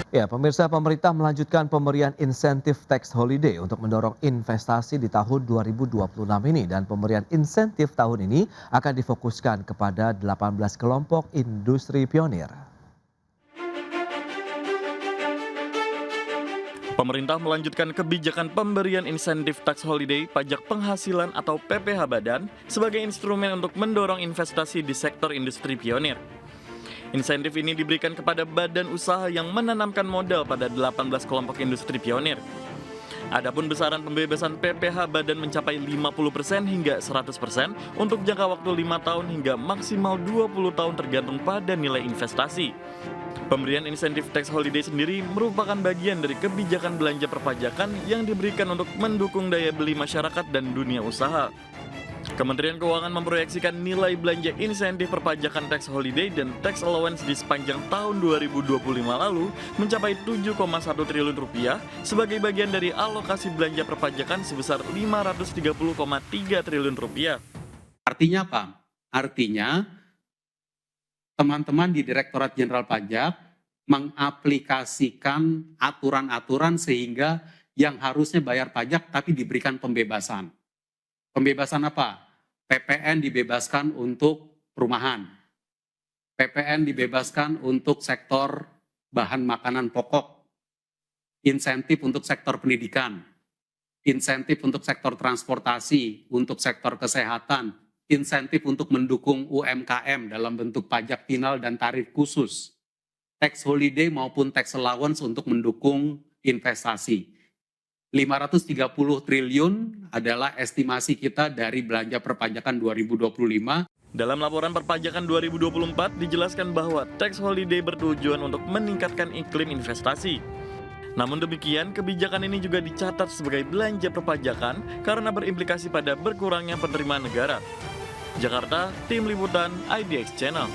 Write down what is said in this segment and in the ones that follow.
Ya, pemirsa, pemerintah melanjutkan pemberian insentif tax holiday untuk mendorong investasi di tahun 2026 ini dan pemberian insentif tahun ini akan difokuskan kepada 18 kelompok industri pionir. Pemerintah melanjutkan kebijakan pemberian insentif tax holiday pajak penghasilan atau PPh Badan sebagai instrumen untuk mendorong investasi di sektor industri pionir. Insentif ini diberikan kepada badan usaha yang menanamkan modal pada 18 kelompok industri pionir. Adapun besaran pembebasan PPh Badan mencapai 50% hingga 100% untuk jangka waktu 5 tahun hingga maksimal 20 tahun tergantung pada nilai investasi. Pemberian insentif tax holiday sendiri merupakan bagian dari kebijakan belanja perpajakan yang diberikan untuk mendukung daya beli masyarakat dan dunia usaha. Kementerian Keuangan memproyeksikan nilai belanja insentif perpajakan tax holiday dan tax allowance di sepanjang tahun 2025 lalu mencapai 7,1 triliun rupiah sebagai bagian dari alokasi belanja perpajakan sebesar 530,3 triliun rupiah. Artinya apa? Artinya teman-teman di Direktorat Jenderal Pajak mengaplikasikan aturan-aturan sehingga yang harusnya bayar pajak tapi diberikan pembebasan. Pembebasan apa? PPN dibebaskan untuk perumahan. PPN dibebaskan untuk sektor bahan makanan pokok. Insentif untuk sektor pendidikan. Insentif untuk sektor transportasi, untuk sektor kesehatan. Insentif untuk mendukung UMKM dalam bentuk pajak final dan tarif khusus, tax holiday maupun tax allowance untuk mendukung investasi. 530 triliun adalah estimasi kita dari belanja perpajakan 2025. Dalam laporan perpajakan 2024 dijelaskan bahwa tax holiday bertujuan untuk meningkatkan iklim investasi. Namun demikian, kebijakan ini juga dicatat sebagai belanja perpajakan karena berimplikasi pada berkurangnya penerimaan negara. Jakarta, Tim Liputan IDX Channel.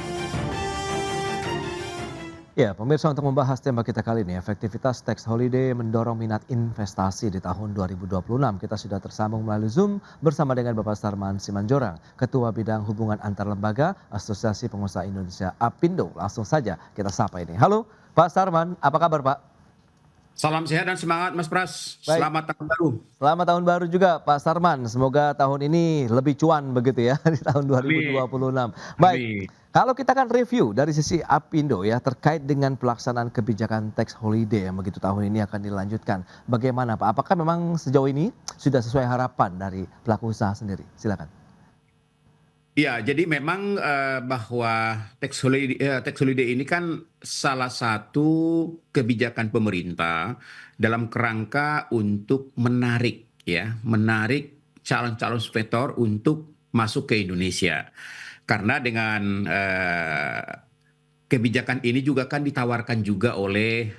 Ya, pemirsa, untuk membahas tema kita kali ini, efektivitas tax holiday mendorong minat investasi di tahun 2026. Kita sudah tersambung melalui Zoom bersama dengan Bapak Sarman Simanjorang, Ketua Bidang Hubungan Antar Lembaga Asosiasi Pengusaha Indonesia APindo. Langsung saja kita sapa ini. Halo, Pak Sarman, apa kabar, Pak? Salam sehat dan semangat Mas Pras. Baik. Selamat tahun baru. Selamat tahun baru juga Pak Sarman. Semoga tahun ini lebih cuan begitu ya di tahun 2026. Baik. Amin. Kalau kita kan review dari sisi APindo ya terkait dengan pelaksanaan kebijakan tax holiday yang begitu tahun ini akan dilanjutkan. Bagaimana Pak? Apakah memang sejauh ini sudah sesuai harapan dari pelaku usaha sendiri? Silakan. Ya, jadi memang bahwa tax holiday ini kan salah satu kebijakan pemerintah dalam kerangka untuk menarik calon-calon investor untuk masuk ke Indonesia. Karena dengan kebijakan ini juga kan ditawarkan juga oleh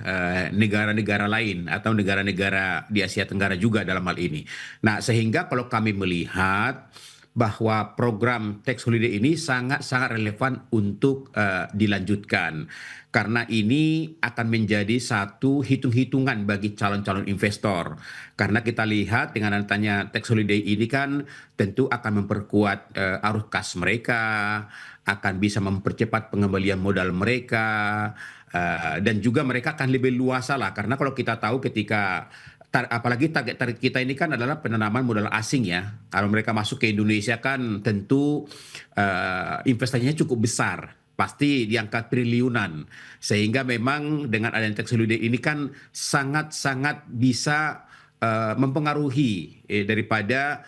negara-negara lain atau negara-negara di Asia Tenggara juga dalam hal ini. Nah, sehingga kalau kami melihat bahwa program tax holiday ini sangat-sangat relevan untuk dilanjutkan. Karena ini akan menjadi satu hitung-hitungan bagi calon-calon investor. Karena kita lihat dengan adanya tax holiday ini kan tentu akan memperkuat arus kas mereka, akan bisa mempercepat pengembalian modal mereka, dan juga mereka akan lebih luas lah. Karena kalau kita tahu ketika apalagi target kita ini kan adalah penanaman modal asing ya. Kalau mereka masuk ke Indonesia kan tentu investasinya cukup besar, pasti di angka triliunan. Sehingga memang dengan adanya tax holiday ini kan sangat-sangat bisa mempengaruhi daripada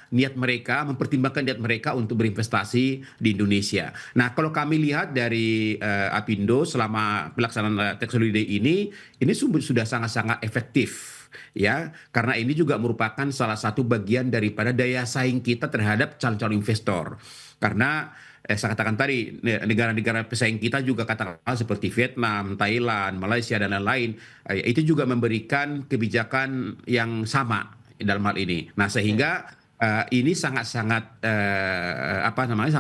mempertimbangkan niat mereka untuk berinvestasi di Indonesia. Nah, kalau kami lihat dari APindo selama pelaksanaan tax holiday ini sudah sangat-sangat efektif. Ya, karena ini juga merupakan salah satu bagian daripada daya saing kita terhadap calon-calon investor. Karena saya katakan tadi negara-negara pesaing kita juga katakanlah seperti Vietnam, Thailand, Malaysia dan lain-lain itu juga memberikan kebijakan yang sama dalam hal ini. Nah, sehingga ini sangat-sangat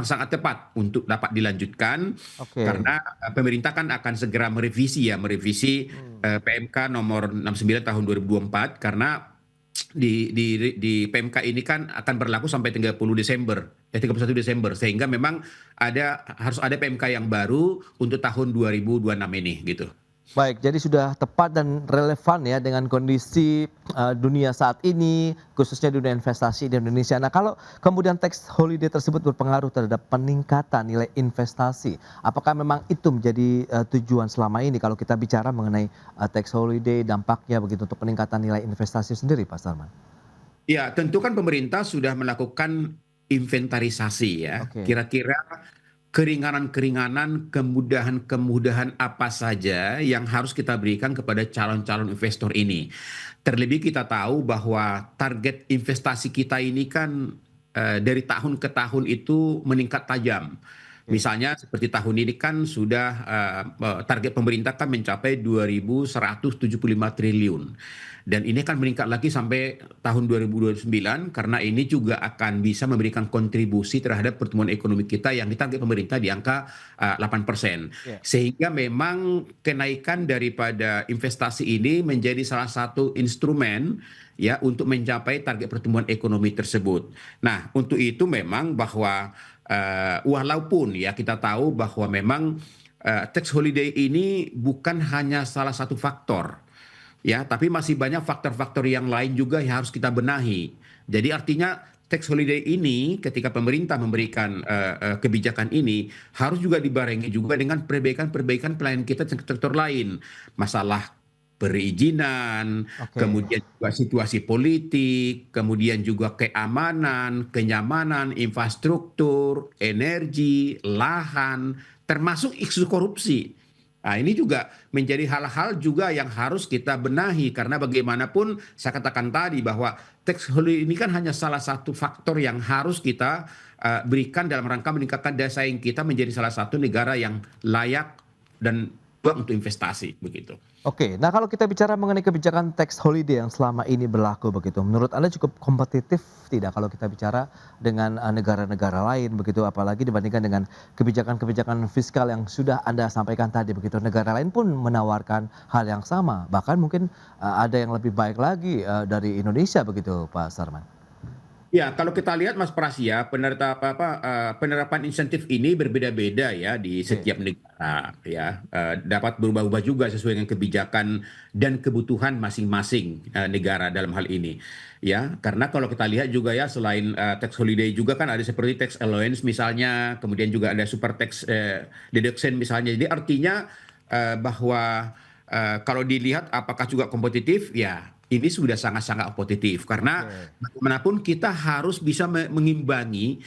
sangat tepat untuk dapat dilanjutkan. Karena pemerintah kan akan segera merevisi PMK nomor 69 tahun 2024 karena di PMK ini kan akan berlaku sampai 31 Desember sehingga memang harus ada PMK yang baru untuk tahun 2026 ini gitu. Baik, jadi sudah tepat dan relevan ya dengan kondisi dunia saat ini, khususnya dunia investasi di Indonesia. Nah, kalau kemudian tax holiday tersebut berpengaruh terhadap peningkatan nilai investasi, apakah memang itu menjadi tujuan selama ini kalau kita bicara mengenai tax holiday, dampaknya begitu untuk peningkatan nilai investasi sendiri, Pak Sarman? Ya, tentu kan pemerintah sudah melakukan inventarisasi ya. Oke, Kira-kira keringanan-keringanan, kemudahan-kemudahan apa saja yang harus kita berikan kepada calon-calon investor ini. Terlebih kita tahu bahwa target investasi kita ini kan dari tahun ke tahun itu meningkat tajam. oke. Misalnya seperti tahun ini kan sudah target pemerintah kan mencapai 2.175 triliun. Dan ini akan meningkat lagi sampai tahun 2029 karena ini juga akan bisa memberikan kontribusi terhadap pertumbuhan ekonomi kita yang ditarget pemerintah di angka 8%. Ya. Sehingga memang kenaikan daripada investasi ini menjadi salah satu instrumen ya untuk mencapai target pertumbuhan ekonomi tersebut. Nah, untuk itu memang bahwa walaupun ya kita tahu bahwa memang tax holiday ini bukan hanya salah satu faktor ya, tapi masih banyak faktor-faktor yang lain juga yang harus kita benahi. Jadi artinya tax holiday ini ketika pemerintah memberikan kebijakan ini harus juga dibarengi juga dengan perbaikan-perbaikan pelayanan kita di sektor lain. Masalah perizinan, Oke. kemudian juga situasi politik, kemudian juga keamanan, kenyamanan, infrastruktur, energi, lahan, termasuk isu korupsi. Nah, ini juga menjadi hal-hal juga yang harus kita benahi karena bagaimanapun saya katakan tadi bahwa tax holiday ini kan hanya salah satu faktor yang harus kita berikan dalam rangka meningkatkan daya saing kita menjadi salah satu negara yang layak dan peluang untuk investasi begitu. Oke, nah kalau kita bicara mengenai kebijakan tax holiday yang selama ini berlaku begitu, menurut Anda cukup kompetitif tidak kalau kita bicara dengan negara-negara lain begitu, apalagi dibandingkan dengan kebijakan-kebijakan fiskal yang sudah Anda sampaikan tadi begitu, negara lain pun menawarkan hal yang sama, bahkan mungkin ada yang lebih baik lagi dari Indonesia begitu, Pak Sarman. Ya, kalau kita lihat Mas Prasia, penerapan insentif ini berbeda-beda ya di Oke, setiap negara ya. Dapat berubah-ubah juga sesuai dengan kebijakan dan kebutuhan masing-masing negara dalam hal ini. Ya, karena kalau kita lihat juga ya selain tax holiday juga kan ada seperti tax allowance misalnya, kemudian juga ada super tax deduction misalnya. Jadi artinya bahwa kalau dilihat apakah juga kompetitif, ya ini sudah sangat-sangat kompetitif karena oke. bagaimanapun kita harus bisa mengimbangi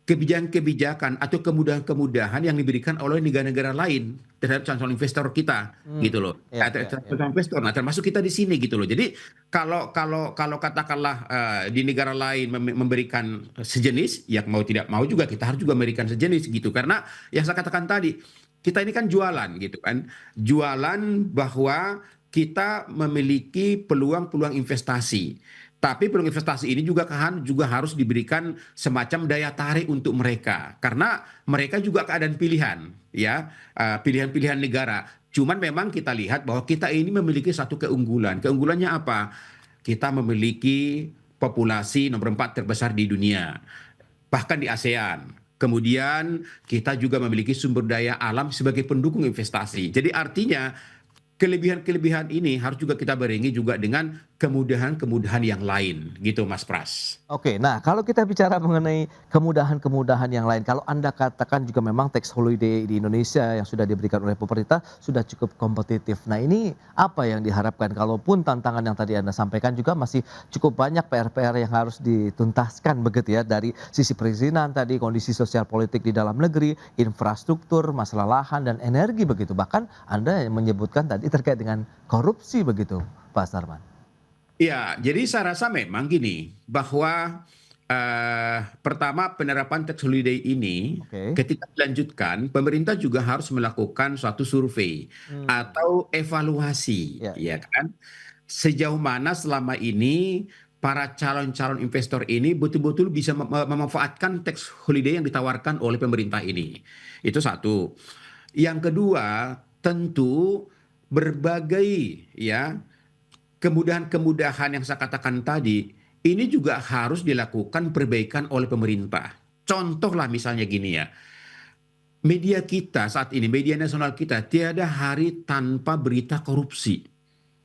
kebijakan-kebijakan atau kemudahan-kemudahan yang diberikan oleh negara-negara lain terhadap calon investor kita Hmm, gitu loh. ya, ya, ya. Calon investor, nah termasuk kita di sini gitu loh. Jadi kalau katakanlah di negara lain memberikan sejenis, ya mau tidak mau juga kita harus juga memberikan sejenis gitu. Karena yang saya katakan tadi, kita ini kan jualan gitu kan, jualan bahwa kita memiliki peluang-peluang investasi. Tapi peluang investasi ini juga harus diberikan semacam daya tarik untuk mereka karena mereka juga keadaan pilihan ya, pilihan-pilihan negara. Cuman memang kita lihat bahwa kita ini memiliki satu keunggulan. Keunggulannya apa? Kita memiliki populasi nomor 4 terbesar di dunia, bahkan di ASEAN. Kemudian kita juga memiliki sumber daya alam sebagai pendukung investasi. Jadi artinya kelebihan-kelebihan ini harus juga kita barengi juga dengan kemudahan-kemudahan yang lain gitu Mas Pras. Oke, nah kalau kita bicara mengenai kemudahan-kemudahan yang lain, kalau Anda katakan juga memang tax holiday di Indonesia yang sudah diberikan oleh pemerintah sudah cukup kompetitif. Nah ini apa yang diharapkan? Kalaupun tantangan yang tadi Anda sampaikan juga masih cukup banyak PR-PR yang harus dituntaskan begitu ya dari sisi perizinan tadi, kondisi sosial politik di dalam negeri, infrastruktur, masalah lahan dan energi begitu. Bahkan Anda menyebutkan tadi terkait dengan korupsi begitu, Pak Sarman. Ya, jadi saya rasa memang gini, bahwa pertama penerapan tax holiday ini Oke. ketika dilanjutkan, pemerintah juga harus melakukan suatu survei Hmm, atau evaluasi, ya, ya ya. kan? Sejauh mana selama ini para calon-calon investor ini betul-betul bisa memanfaatkan tax holiday yang ditawarkan oleh pemerintah ini. Itu satu. Yang kedua, tentu berbagai ya kemudahan-kemudahan yang saya katakan tadi, ini juga harus dilakukan perbaikan oleh pemerintah. Contohlah misalnya gini ya, media kita saat ini, media nasional kita tiada hari tanpa berita korupsi,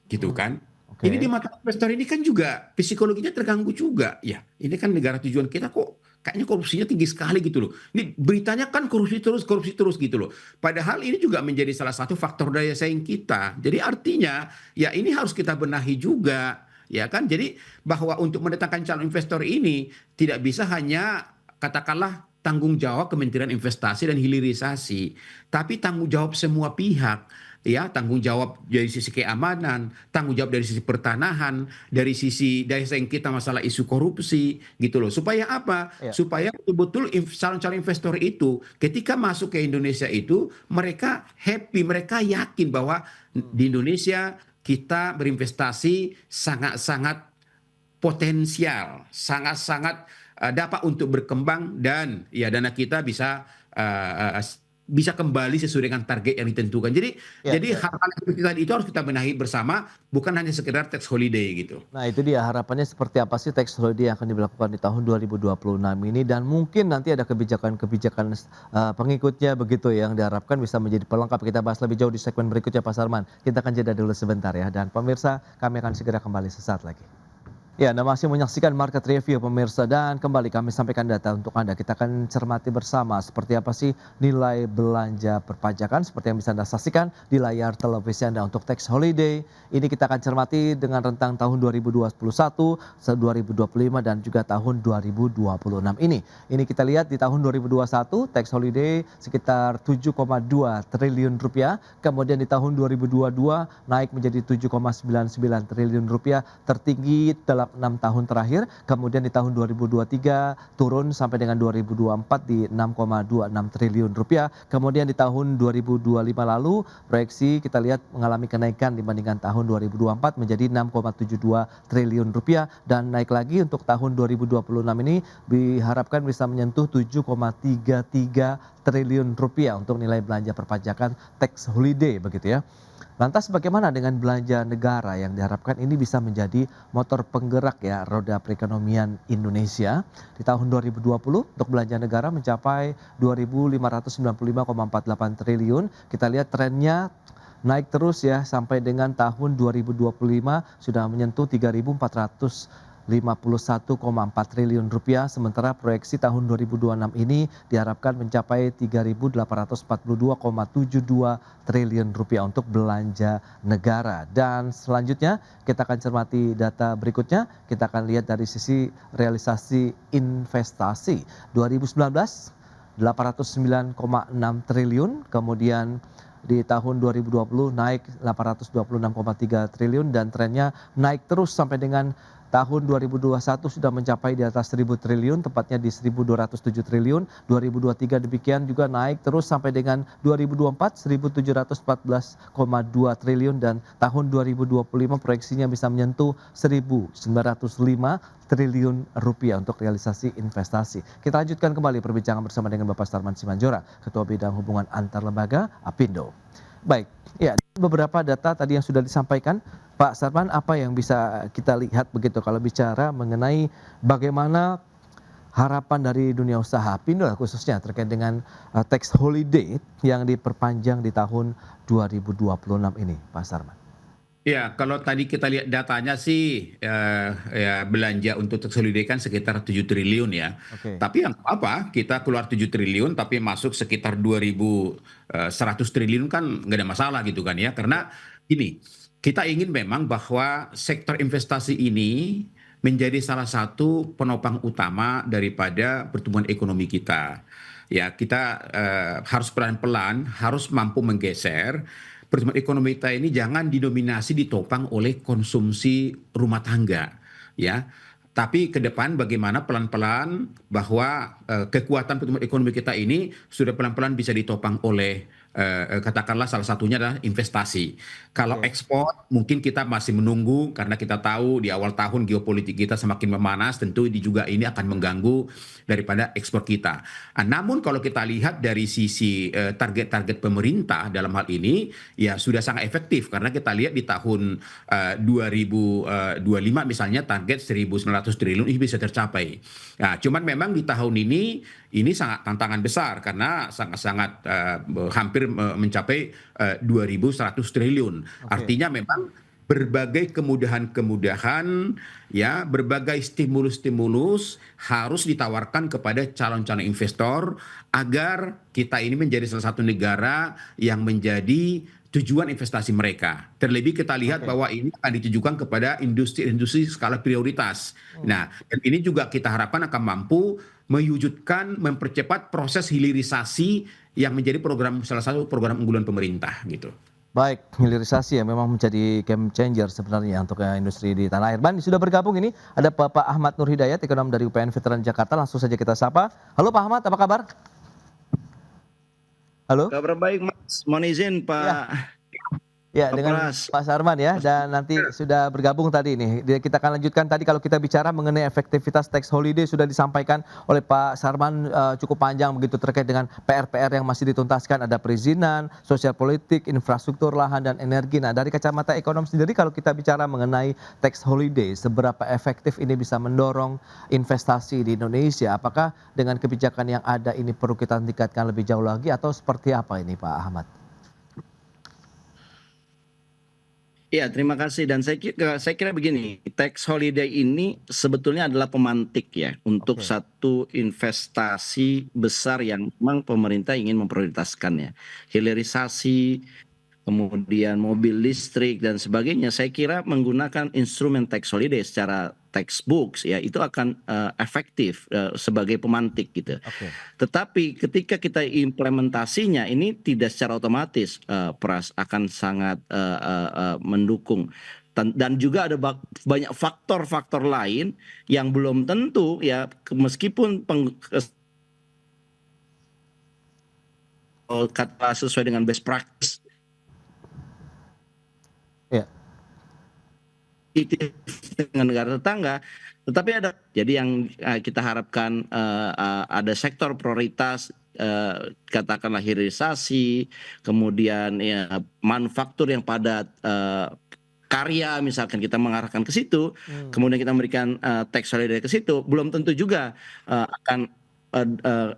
gitu kan? Ini di Oke. mata investor ini kan juga psikologinya terganggu juga. Ya, ini kan negara tujuan kita kok kayaknya korupsinya tinggi sekali gitu loh. Ini beritanya kan korupsi terus gitu loh. Padahal ini juga menjadi salah satu faktor daya saing kita. Jadi artinya ya ini harus kita benahi juga. Ya kan, jadi bahwa untuk mendatangkan calon investor ini tidak bisa hanya katakanlah tanggung jawab Kementerian Investasi dan Hilirisasi, tapi tanggung jawab semua pihak, ya tanggung jawab dari sisi keamanan, tanggung jawab dari sisi pertanahan, dari sisi daya saing kita masalah isu korupsi gitu loh. Supaya apa? Ya. Supaya betul-betul calon-calon investor itu ketika masuk ke Indonesia itu mereka happy, mereka yakin bahwa di Indonesia kita berinvestasi sangat-sangat potensial, sangat-sangat dapat untuk berkembang dan ya dana kita bisa bisa kembali sesuai dengan target yang ditentukan. Jadi Ya. hal-hal seperti tadi itu harus kita benahi bersama, bukan hanya sekedar tax holiday gitu. Nah itu dia harapannya seperti apa sih tax holiday yang akan diberlakukan di tahun 2026 ini dan mungkin nanti ada kebijakan-kebijakan pengikutnya begitu ya, yang diharapkan bisa menjadi pelengkap. Kita bahas lebih jauh di segmen berikutnya Pak Sarman. Kita akan jeda dulu sebentar ya dan pemirsa kami akan segera kembali sesaat lagi. Ya, Anda masih menyaksikan Market Review pemirsa dan kembali kami sampaikan data untuk Anda. Kita akan cermati bersama seperti apa sih nilai belanja perpajakan seperti yang bisa Anda saksikan di layar televisi Anda untuk tax holiday. Ini kita akan cermati dengan rentang tahun 2021, 2025 dan juga tahun 2026 ini. Ini kita lihat di tahun 2021 tax holiday sekitar 7,2 triliun rupiah. Kemudian di tahun 2022 naik menjadi 7,99 triliun rupiah, tertinggi dalam 6 tahun terakhir. Kemudian di tahun 2023 turun sampai dengan 2024 di 6,26 triliun rupiah. Kemudian di tahun 2025 lalu proyeksi kita lihat mengalami kenaikan dibandingkan tahun 2024 menjadi 6,72 triliun rupiah dan naik lagi untuk tahun 2026 ini diharapkan bisa menyentuh 7,33 triliun rupiah untuk nilai belanja perpajakan tax holiday begitu ya. Lantas bagaimana dengan belanja negara yang diharapkan ini bisa menjadi motor penggerak ya roda perekonomian Indonesia. Di tahun 2020 untuk belanja negara mencapai 2.595,48 triliun. Kita lihat trennya naik terus ya sampai dengan tahun 2025 sudah menyentuh 3.451,4 triliun rupiah, sementara proyeksi tahun 2026 ini diharapkan mencapai 3.842,72 triliun rupiah untuk belanja negara. Dan selanjutnya kita akan cermati data berikutnya, kita akan lihat dari sisi realisasi investasi. 2019 809,6 triliun, kemudian di tahun 2020 naik 826,3 triliun dan trennya naik terus sampai dengan tahun 2021 sudah mencapai di atas 1.000 triliun, tepatnya di 1.207 triliun. 2023 demikian juga naik terus sampai dengan 2024 1.714,2 triliun dan tahun 2025 proyeksinya bisa menyentuh 1.905 triliun rupiah untuk realisasi investasi. Kita lanjutkan kembali perbincangan bersama dengan Bapak Sarman Simanjorang, Ketua Bidang Hubungan Antar Lembaga Apindo. Baik, ya beberapa data tadi yang sudah disampaikan Pak Sarman, apa yang bisa kita lihat begitu kalau bicara mengenai bagaimana harapan dari dunia usaha Apindo khususnya terkait dengan tax holiday yang diperpanjang di tahun 2026 ini, Pak Sarman? Ya, kalau tadi kita lihat datanya sih ya belanja untuk tax holiday kan sekitar 7 triliun ya. Oke. Tapi yang apa, kita keluar 7 triliun tapi masuk sekitar 2.100 triliun kan nggak ada masalah gitu kan ya. Karena ini kita ingin memang bahwa sektor investasi ini menjadi salah satu penopang utama daripada pertumbuhan ekonomi kita. Ya, kita harus pelan-pelan, harus mampu menggeser pertumbuhan ekonomi kita ini jangan didominasi ditopang oleh konsumsi rumah tangga, ya. Tapi ke depan bagaimana pelan-pelan bahwa kekuatan pertumbuhan ekonomi kita ini sudah pelan-pelan bisa ditopang oleh katakanlah salah satunya adalah investasi. Kalau Oke. ekspor mungkin kita masih menunggu karena kita tahu di awal tahun geopolitik kita semakin memanas, tentu ini akan mengganggu daripada ekspor kita. Namun kalau kita lihat dari sisi target-target pemerintah dalam hal ini ya sudah sangat efektif karena kita lihat di tahun 2025 misalnya target 1.900 triliun ini bisa tercapai. Nah, cuman memang di tahun ini ini sangat tantangan besar karena sangat-sangat hampir mencapai 2.100 triliun. Oke. Artinya memang berbagai kemudahan-kemudahan, ya, berbagai stimulus-stimulus harus ditawarkan kepada calon-calon investor agar kita ini menjadi salah satu negara yang menjadi tujuan investasi mereka. Terlebih kita lihat Oke. bahwa ini akan ditujukan kepada industri-industri skala prioritas. Nah, dan ini juga kita harapkan akan mampu mewujudkan, mempercepat proses hilirisasi yang menjadi salah satu program unggulan pemerintah gitu. Baik, hilirisasi yang memang menjadi game changer sebenarnya untuk industri di tanah air. Dan sudah bergabung ini ada Bapak Ahmad Nur Hidayat, ekonom dari UPN Veteran Jakarta. Langsung saja kita sapa. Halo Pak Ahmad, apa kabar? Halo? Kabar baik Mas, mohon izin Pak Ya, dengan Pras. Pak Sarman ya, dan nanti sudah bergabung tadi nih. Kita akan lanjutkan tadi kalau kita bicara mengenai efektivitas tax holiday sudah disampaikan oleh Pak Sarman cukup panjang begitu terkait dengan PR-PR yang masih dituntaskan, ada perizinan, sosial politik, infrastruktur, lahan dan energi. Nah, dari kacamata ekonom sendiri kalau kita bicara mengenai tax holiday, seberapa efektif ini bisa mendorong investasi di Indonesia? Apakah dengan kebijakan yang ada ini perlu kita tingkatkan lebih jauh lagi atau seperti apa ini Pak Ahmad? Ya, terima kasih. Dan saya kira begini, tax holiday ini sebetulnya adalah pemantik ya untuk Oke. satu investasi besar yang memang pemerintah ingin memprioritaskan ya. Hilirisasi, kemudian mobil listrik dan sebagainya. Saya kira menggunakan instrumen tax holiday secara textbooks ya itu akan efektif sebagai pemantik gitu. Oke. Tetapi ketika kita implementasinya ini tidak secara otomatis Pras akan sangat mendukung. Dan juga ada banyak faktor-faktor lain yang belum tentu ya meskipun kata sesuai dengan best practice Ya. dengan negara tetangga, tetapi ada jadi yang kita harapkan ada sektor prioritas katakanlah hilirisasi, kemudian ya manufaktur yang padat, karya misalkan kita mengarahkan ke situ, kemudian kita memberikan tax holiday ke situ, belum tentu juga akan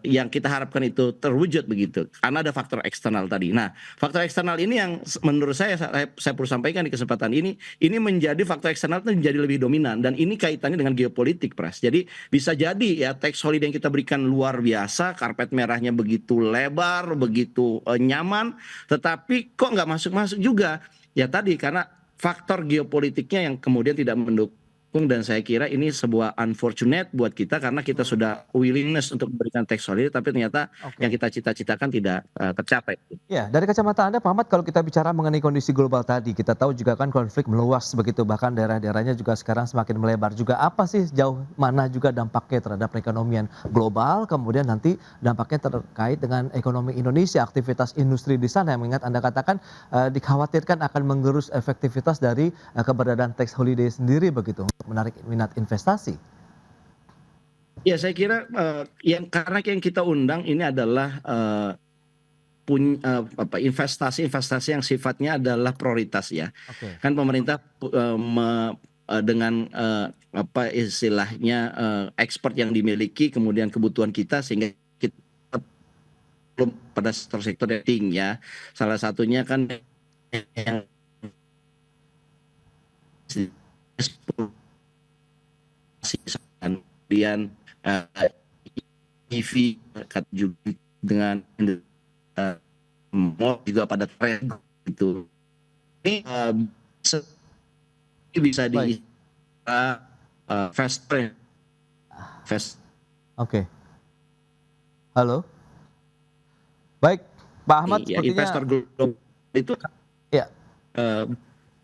yang kita harapkan itu terwujud begitu karena ada faktor eksternal tadi. Nah, faktor eksternal ini yang menurut saya perlu sampaikan di kesempatan ini menjadi faktor eksternal itu menjadi lebih dominan dan ini kaitannya dengan geopolitik, Pras. Jadi bisa jadi ya tax holiday yang kita berikan luar biasa, karpet merahnya begitu lebar, begitu nyaman, tetapi kok nggak masuk-masuk juga. Ya tadi karena faktor geopolitiknya yang kemudian tidak mendukung. Dan saya kira ini sebuah unfortunate buat kita karena kita sudah willingness untuk memberikan tax holiday tapi ternyata yang kita cita-citakan tidak tercapai. Ya, dari kacamata Anda Pak Ahmad kalau kita bicara mengenai kondisi global tadi, kita tahu juga kan konflik meluas begitu, bahkan daerah-daerahnya juga sekarang semakin melebar juga. Apa sih sejauh mana juga dampaknya terhadap perekonomian global, kemudian nanti dampaknya terkait dengan ekonomi Indonesia, aktivitas industri di sana yang mengingat Anda katakan dikhawatirkan akan menggerus efektivitas dari keberadaan tax holiday sendiri begitu untuk menarik minat investasi. Ya, saya kira karena yang kita undang ini adalah investasi-investasi yang sifatnya adalah prioritas ya. Oke. Kan pemerintah dengan apa istilahnya ekspor yang dimiliki kemudian kebutuhan kita sehingga kita belum pada sektor-sektor yang tinggi ya. Salah satunya kan yang kemudian EV juga dengan mall juga pada tren itu. Ini bisa di fast trend. Oke. Halo. Baik, Pak Ahmad Ya, investor global itu ya.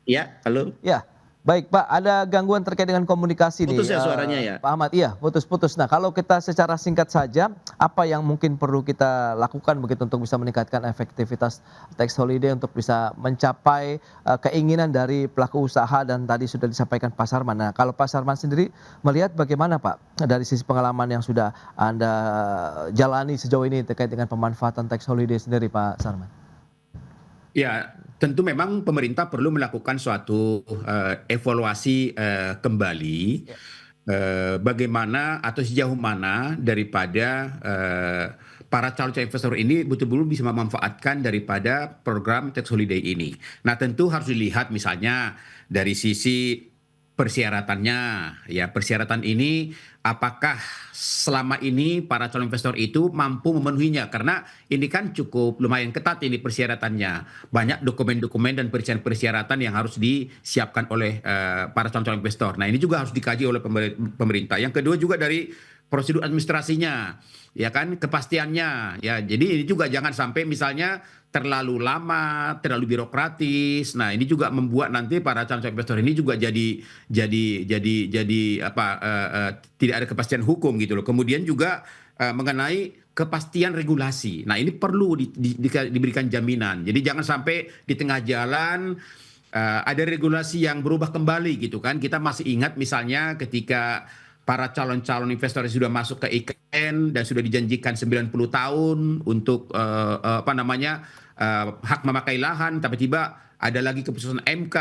Ya, halo. Ya. Baik Pak, ada gangguan terkait dengan komunikasi nih. Putus ya suaranya ya? Pak Ahmad, iya putus-putus. Nah kalau kita secara singkat saja, apa yang mungkin perlu kita lakukan begitu untuk bisa meningkatkan efektivitas tax holiday untuk bisa mencapai keinginan dari pelaku usaha dan tadi sudah disampaikan Pak Sarman. Nah kalau Pak Sarman sendiri melihat bagaimana Pak dari sisi pengalaman yang sudah Anda jalani sejauh ini terkait dengan pemanfaatan tax holiday sendiri Pak Sarman? Ya, tentu memang pemerintah perlu melakukan suatu evaluasi kembali bagaimana atau sejauh mana daripada para calon-calon investor ini betul-betul bisa memanfaatkan daripada program tax holiday ini. Nah, tentu harus dilihat misalnya dari sisi persyaratannya, ya persyaratan ini apakah selama ini para calon investor itu mampu memenuhinya, karena ini kan cukup lumayan ketat ini persyaratannya, banyak dokumen-dokumen dan persyaratan yang harus disiapkan oleh para calon investor. Nah, ini juga harus dikaji oleh pemerintah. Yang kedua juga dari prosedur administrasinya, ya kan, kepastiannya, ya. Jadi ini juga jangan sampai misalnya terlalu lama, terlalu birokratis. Nah, ini juga membuat nanti para calon investor ini juga jadi apa, tidak ada kepastian hukum gitu loh. Kemudian juga mengenai kepastian regulasi. Nah, ini perlu diberikan jaminan. Jadi jangan sampai di tengah jalan ada regulasi yang berubah kembali gitu kan. Kita masih ingat misalnya ketika para calon-calon investor yang sudah masuk ke IKN dan sudah dijanjikan 90 tahun untuk apa namanya, hak memakai lahan, tiba-tiba ada lagi keputusan MK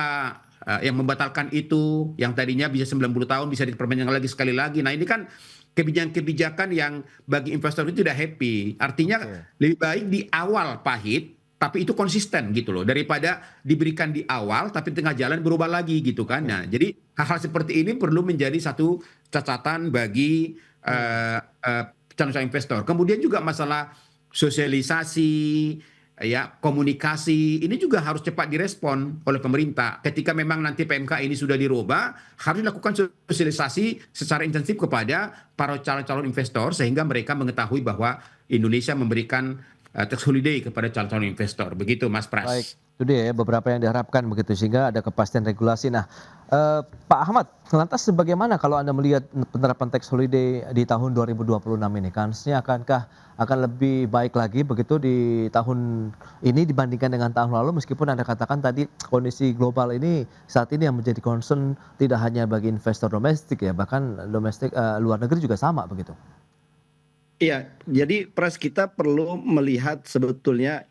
yang membatalkan itu, yang tadinya bisa 90 tahun bisa diperpanjang lagi sekali lagi. Nah, ini kan kebijakan-kebijakan yang bagi investor itu tidak happy. Artinya lebih baik di awal pahit tapi itu konsisten gitu loh, daripada diberikan di awal tapi tengah jalan berubah lagi gitu kan. Nah, jadi hal-hal seperti ini perlu menjadi satu catatan bagi calon investor. Kemudian juga masalah sosialisasi, ya komunikasi, ini juga harus cepat direspon oleh pemerintah. Ketika memang nanti PMK ini sudah dirubah, harus dilakukan sosialisasi secara intensif kepada para calon-calon investor sehingga mereka mengetahui bahwa Indonesia memberikan tax holiday kepada calon-calon investor. Begitu Mas Pras. Baik, itu dia ya beberapa yang diharapkan begitu sehingga ada kepastian regulasi. Nah, Pak Ahmad, lantas bagaimana kalau Anda melihat penerapan tax holiday di tahun 2026 ini? Kansnya akankah akan lebih baik lagi begitu di tahun ini dibandingkan dengan tahun lalu, meskipun Anda katakan tadi kondisi global ini saat ini yang menjadi concern tidak hanya bagi investor domestik ya, bahkan domestik luar negeri juga sama begitu. Iya, jadi Pras, kita perlu melihat sebetulnya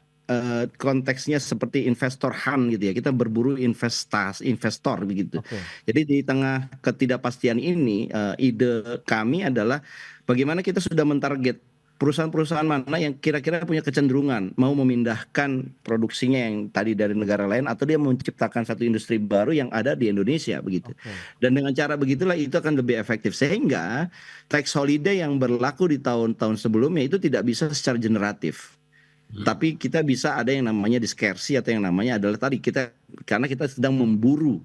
konteksnya seperti investor hunt gitu ya. Kita berburu investor begitu. Oke. Jadi di tengah ketidakpastian ini, ide kami adalah bagaimana kita sudah mentarget perusahaan-perusahaan mana yang kira-kira punya kecenderungan mau memindahkan produksinya yang tadi dari negara lain atau dia menciptakan satu industri baru yang ada di Indonesia begitu. Oke. Dan dengan cara begitulah itu akan lebih efektif sehingga tax holiday yang berlaku di tahun-tahun sebelumnya itu tidak bisa secara generatif. Tapi kita bisa ada yang namanya diskersi atau yang namanya adalah tadi kita karena kita sedang memburu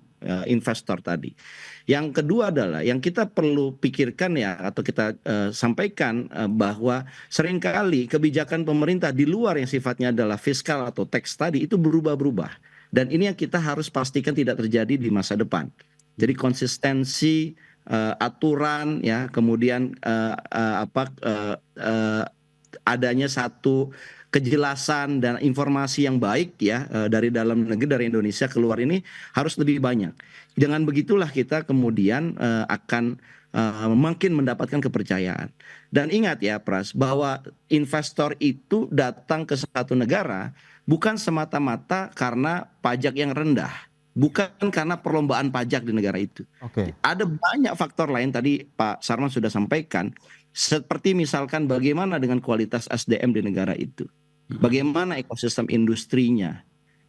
investor tadi. Yang kedua adalah yang kita perlu pikirkan ya atau kita sampaikan bahwa seringkali kebijakan pemerintah di luar yang sifatnya adalah fiskal atau tax tadi itu berubah-berubah. Dan ini yang kita harus pastikan tidak terjadi di masa depan. Jadi konsistensi aturan ya kemudian adanya satu kejelasan dan informasi yang baik ya dari dalam negeri dari Indonesia keluar ini harus lebih banyak. Dengan begitulah kita kemudian akan makin mendapatkan kepercayaan. Dan ingat ya Pras bahwa investor itu datang ke satu negara bukan semata-mata karena pajak yang rendah, bukan karena perlombaan pajak di negara itu. Oke. Ada banyak faktor lain tadi Pak Sarman sudah sampaikan, seperti misalkan bagaimana dengan kualitas SDM di negara itu. Bagaimana ekosistem industrinya,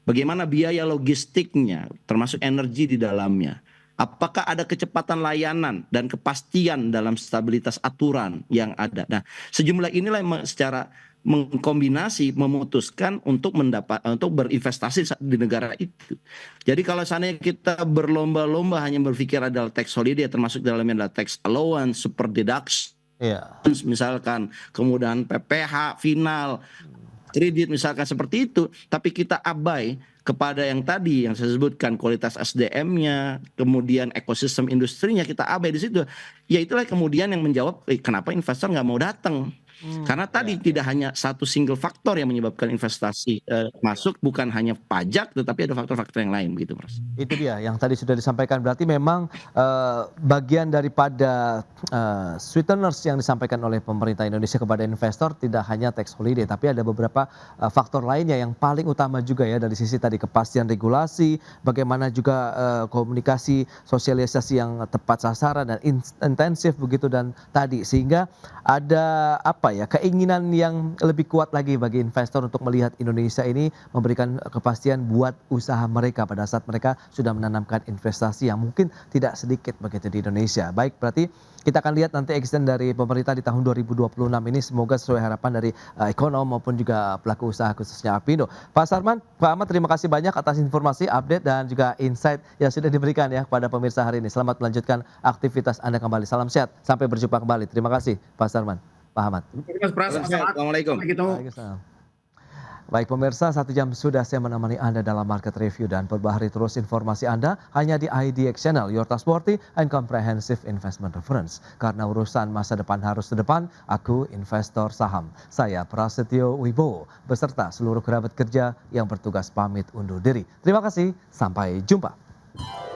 bagaimana biaya logistiknya, termasuk energi di dalamnya. Apakah ada kecepatan layanan dan kepastian dalam stabilitas aturan yang ada. Nah, sejumlah inilah yang secara mengkombinasi memutuskan untuk berinvestasi di negara itu. Jadi kalau seandainya kita berlomba-lomba hanya berpikir adalah tax holiday termasuk dalamnya adalah tax allowance, super deduction, misalkan, kemudian PPh final, kredit misalkan seperti itu, tapi kita abai kepada yang tadi yang saya sebutkan kualitas SDM-nya, kemudian ekosistem industrinya kita abai di situ. Ya itulah kemudian yang menjawab kenapa investor nggak mau datang. Karena tadi tidak hanya satu single faktor yang menyebabkan investasi masuk, bukan hanya pajak, tetapi ada faktor-faktor yang lain begitu, Mas. Itu dia yang tadi sudah disampaikan, berarti memang bagian daripada sweeteners yang disampaikan oleh pemerintah Indonesia kepada investor tidak hanya tax holiday, tapi ada beberapa faktor lainnya yang paling utama juga ya, dari sisi tadi kepastian regulasi, bagaimana juga komunikasi, sosialisasi yang tepat sasaran dan intensif begitu, dan tadi sehingga ada keinginan yang lebih kuat lagi bagi investor untuk melihat Indonesia ini memberikan kepastian buat usaha mereka pada saat mereka sudah menanamkan investasi yang mungkin tidak sedikit begitu di Indonesia. Baik, berarti kita akan lihat nanti extend dari pemerintah di tahun 2026 ini, semoga sesuai harapan dari ekonom maupun juga pelaku usaha khususnya Apindo. Pak Sarman, Pak Ahmad, terima kasih banyak atas informasi, update dan juga insight yang sudah diberikan ya kepada pemirsa hari ini. Selamat melanjutkan aktivitas Anda kembali. Salam sehat, sampai berjumpa kembali. Terima kasih Pak Sarman, Pak Ahmad. Assalamualaikum. Waalaikumsalam. Baik pemirsa, 1 jam sudah saya menemani Anda dalam Market Review, dan perbaharui terus informasi Anda hanya di IDX Channel, your trustworthy and comprehensive investment reference. Karena urusan masa depan harus ke depan, aku investor saham. Saya Prasetyo Wibowo beserta seluruh kerabat kerja yang bertugas pamit undur diri. Terima kasih, sampai jumpa.